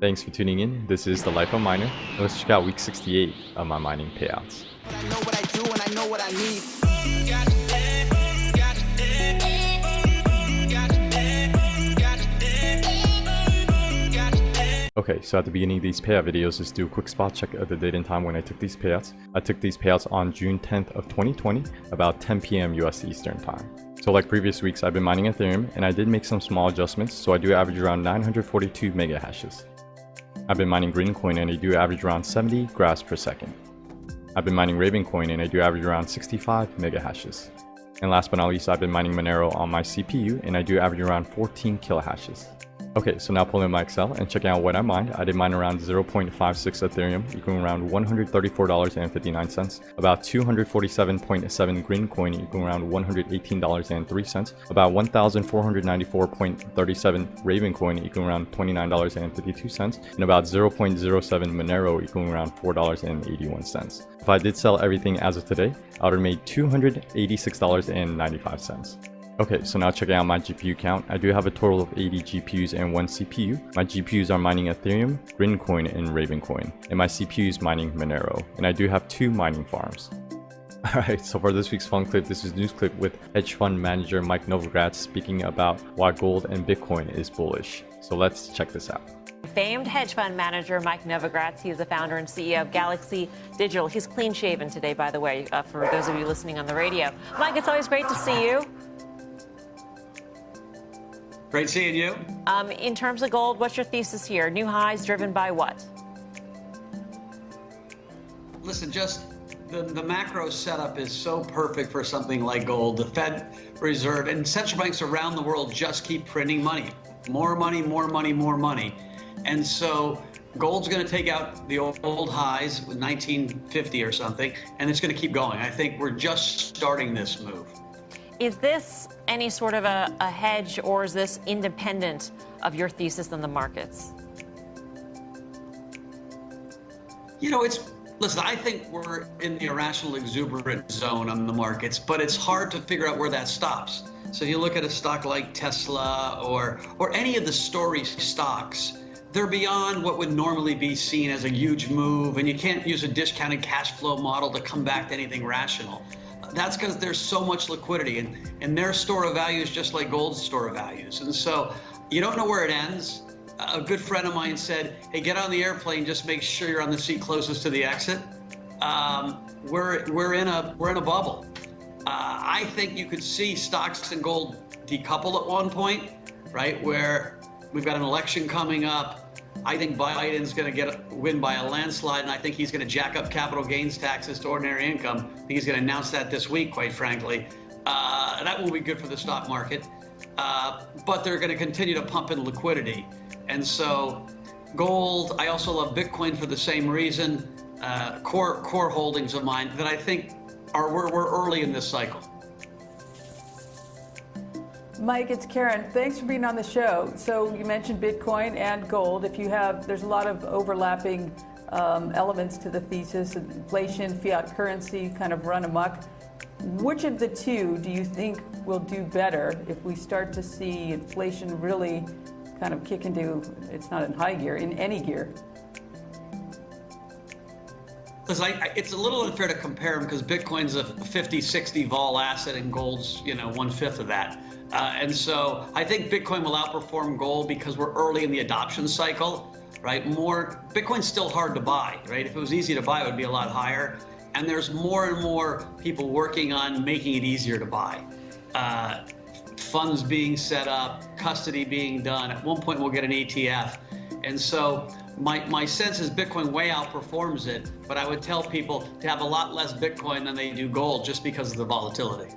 Thanks for tuning in. This is The Life of a Miner, and let's check out week 68 of my mining payouts. I know what I do and I know what I need. Okay, so at the beginning of these payout videos, let's do a quick spot check of the date and time when I took these payouts. I took these payouts on June 10th of 2020, about 10 p.m. US Eastern Time. So like previous weeks, I've been mining Ethereum, and I did make some small adjustments, so I do average around 942 mega hashes. I've been mining Greencoin, and I do average around 70 graphs per second. I've been mining Ravencoin, and I do average around 65 mega hashes. And last but not least, I've been mining Monero on my CPU, and I do average around 14 kilohashes. Okay, so now pulling my Excel and checking out what I mined. I did mine around 0.56 Ethereum, equaling around $134.59, about 247.7 Greencoin, equaling around $118.03, about 1,494.37 Ravencoin, equaling around $29.52, and about 0.07 Monero, equaling around $4.81. If I did sell everything as of today, I would have made $286.95. Okay, so now checking out my GPU count. I do have a total of 80 GPUs and 1 CPU. My GPUs are mining Ethereum, Greencoin, and Ravencoin, and my CPU is mining Monero, and I do have 2 mining farms. Alright, so for this week's fun clip, this is a news clip with hedge fund manager Mike Novogratz speaking about why gold and Bitcoin is bullish. So let's check this out. Famed hedge fund manager Mike Novogratz. He is the founder and CEO of Galaxy Digital. He's clean shaven today, by the way, for those of you listening on the radio. Mike, it's always great to see you. Great seeing you. In terms of gold, what's your thesis here? New highs driven by what? Listen, just the macro setup is so perfect for something like gold. The Fed Reserve and central banks around the world just keep printing money. More money, more money, more money. And so gold's going to take out the old highs with 1950 or something, and it's going to keep going. I think we're just starting this move. Is this any sort of a hedge, or is this independent of your thesis in the markets? You know, listen, I think we're in the irrational exuberant zone on the markets, but it's hard to figure out where that stops. So you look at a stock like Tesla or any of the story stocks, they're beyond what would normally be seen as a huge move, and you can't use a discounted cash flow model to come back to anything rational. That's because there's so much liquidity, and their store of value is just like gold's store of values. And so you don't know where it ends. A good friend of mine said, hey, get on the airplane, just make sure you're on the seat closest to the exit. We're in a bubble. I think you could see stocks and gold decouple at one point, right? Where we've got an election coming up. I think Biden's going to win by a landslide, and I think he's going to jack up capital gains taxes to ordinary income. I think he's going to announce that this week, quite frankly. That will be good for the stock market, but they're going to continue to pump in liquidity. And so gold, I also love Bitcoin for the same reason, core holdings of mine that I think we're early in this cycle. Mike, it's Karen. Thanks for being on the show. So you mentioned Bitcoin and gold. There's a lot of overlapping elements to the thesis. Inflation, fiat currency kind of run amok. Which of the two do you think will do better if we start to see inflation really kind of kick into, it's not in high gear, in any gear? Listen, it's a little unfair to compare them because Bitcoin's a 50, 60 vol asset and gold's, 1/5 of that. And so I think Bitcoin will outperform gold because we're early in the adoption cycle, right? Bitcoin's still hard to buy, right? If it was easy to buy, it would be a lot higher. And there's more and more people working on making it easier to buy. Funds being set up, custody being done. At one point, we'll get an ETF. And so my sense is Bitcoin way outperforms it, but I would tell people to have a lot less Bitcoin than they do gold just because of the volatility.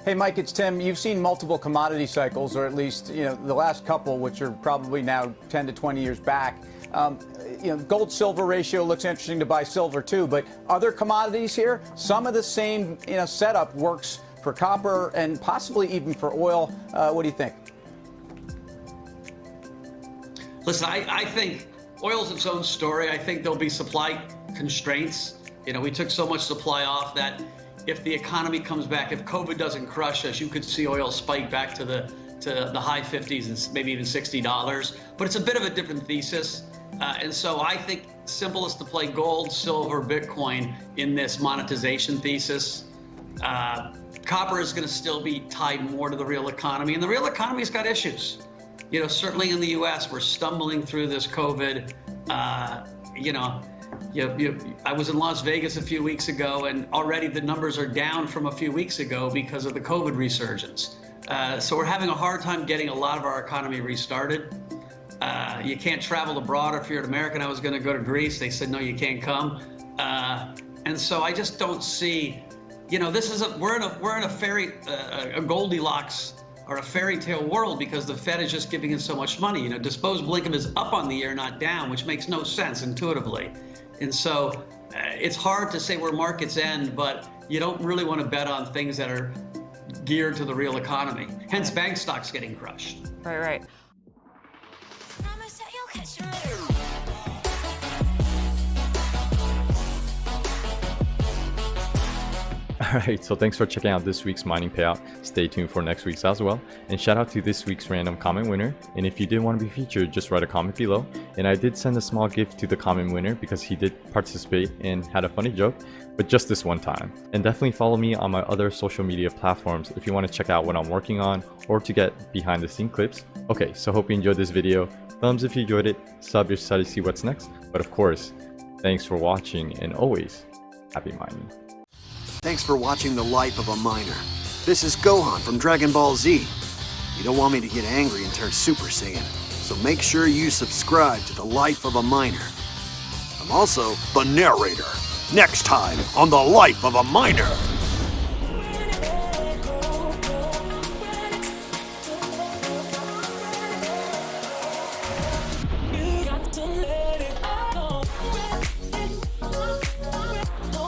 Hey, Mike, it's Tim. You've seen multiple commodity cycles, or at least, the last couple, which are probably now 10 to 20 years back. Gold-silver ratio looks interesting to buy silver too, but other commodities here, some of the same setup works for copper and possibly even for oil. What do you think? Listen, I think oil's its own story. I think there'll be supply constraints. We took so much supply off that if the economy comes back, if COVID doesn't crush us, you could see oil spike back to the to the high 50s and maybe even $60. But it's a bit of a different thesis. And so I think simplest to play gold, silver, Bitcoin in this monetization thesis. Copper is going to still be tied more to the real economy, and the real economy's got issues. You know, certainly in the U.S., we're stumbling through this COVID. I was in Las Vegas a few weeks ago, and already the numbers are down from a few weeks ago because of the COVID resurgence. So we're having a hard time getting a lot of our economy restarted. You can't travel abroad if you're an American. I was going to go to Greece. They said, no, you can't come. And so I just don't see, we're in a fairy, a Goldilocks or a fairy tale world because the Fed is just giving us so much money. Disposable income is up on the year, not down, which makes no sense intuitively. And so it's hard to say where markets end, but you don't really want to bet on things that are geared to the real economy. Hence bank stocks getting crushed. Right. Alright, so thanks for checking out this week's mining payout. Stay tuned for next week's as well. And shout out to this week's random comment winner. And if you did want to be featured, just write a comment below. And I did send a small gift to the comment winner because he did participate and had a funny joke, but just this one time. And definitely follow me on my other social media platforms if you want to check out what I'm working on or to get behind the scene clips. Okay, so hope you enjoyed this video. Thumbs if you enjoyed it, sub if you decided to see what's next. But of course, thanks for watching and always happy mining. Thanks for watching The Life of a Miner. This is Gohan from Dragon Ball Z. You don't want me to get angry and turn Super Saiyan, so make sure you subscribe to The Life of a Miner. I'm also the narrator. Next time on The Life of a Miner.